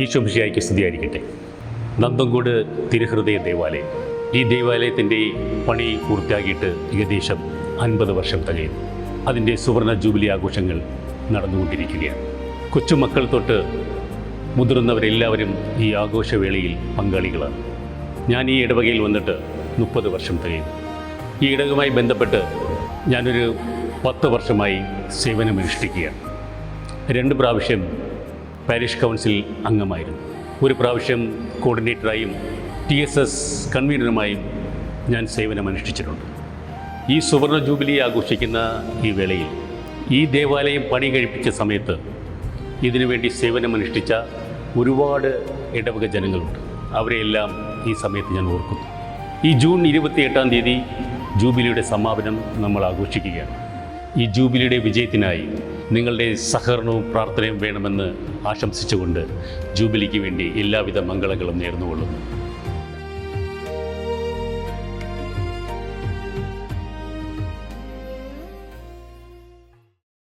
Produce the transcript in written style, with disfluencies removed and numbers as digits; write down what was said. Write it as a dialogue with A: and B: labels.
A: ഈശോ മിശിഹായ്ക്ക് സ്തുതിയായിരിക്കട്ടെ. നന്തങ്കോട് തിരുഹൃദയ ദേവാലയം, ഈ ദേവാലയത്തിൻ്റെ പണി പൂർത്തിയാക്കിയിട്ട് ഏകദേശം 50 വർഷം തികയുന്നു. അതിൻ്റെ സുവർണ ജൂബിലി ആഘോഷങ്ങൾ നടന്നുകൊണ്ടിരിക്കുകയാണ്. കൊച്ചുമക്കൾ തൊട്ട് മുതിർന്നവരെല്ലാവരും ഈ ആഘോഷവേളയിൽ പങ്കാളികളാണ്. ഞാൻ ഈ ഇടവകയിൽ വന്നിട്ട് 30 വർഷം തികയുന്നു. ഈ ഇടവകയുമായി ബന്ധപ്പെട്ട് ഞാനൊരു 10 വർഷമായി സേവനമനുഷ്ഠിക്കുകയാണ്. 2 പ്രാവശ്യം പാരിഷ് കൗൺസിൽ അംഗമായിരുന്നു. ഒരു പ്രാവശ്യം കോർഡിനേറ്ററായും TSS കൺവീനറുമായും ഞാൻ സേവനമനുഷ്ഠിച്ചിട്ടുണ്ട്. ഈ സുവർണ ജൂബിലി ആഘോഷിക്കുന്ന ഈ വേളയിൽ ഈ ദേവാലയം പണി കഴിപ്പിച്ച സമയത്ത് ഇതിനുവേണ്ടി സേവനമനുഷ്ഠിച്ച ഒരുപാട് ഇടവക ജനങ്ങളുണ്ട്. അവരെയെല്ലാം ഈ സമയത്ത് ഞാൻ ഓർക്കുന്നു. ഈ ജൂൺ 28-ാം തീയതി ജൂബിലിയുടെ സമാപനം നമ്മൾ ആഘോഷിക്കുകയാണ്. ഈ ജൂബിലിയുടെ വിജയത്തിനായി നിങ്ങളുടെ സഹകരണവും പ്രാർത്ഥനയും വേണമെന്ന് ആശംസിച്ചുകൊണ്ട് ജൂബിലിക്ക് വേണ്ടി എല്ലാവിധ മംഗളങ്ങളും നേർന്നുകൊള്ളുന്നു.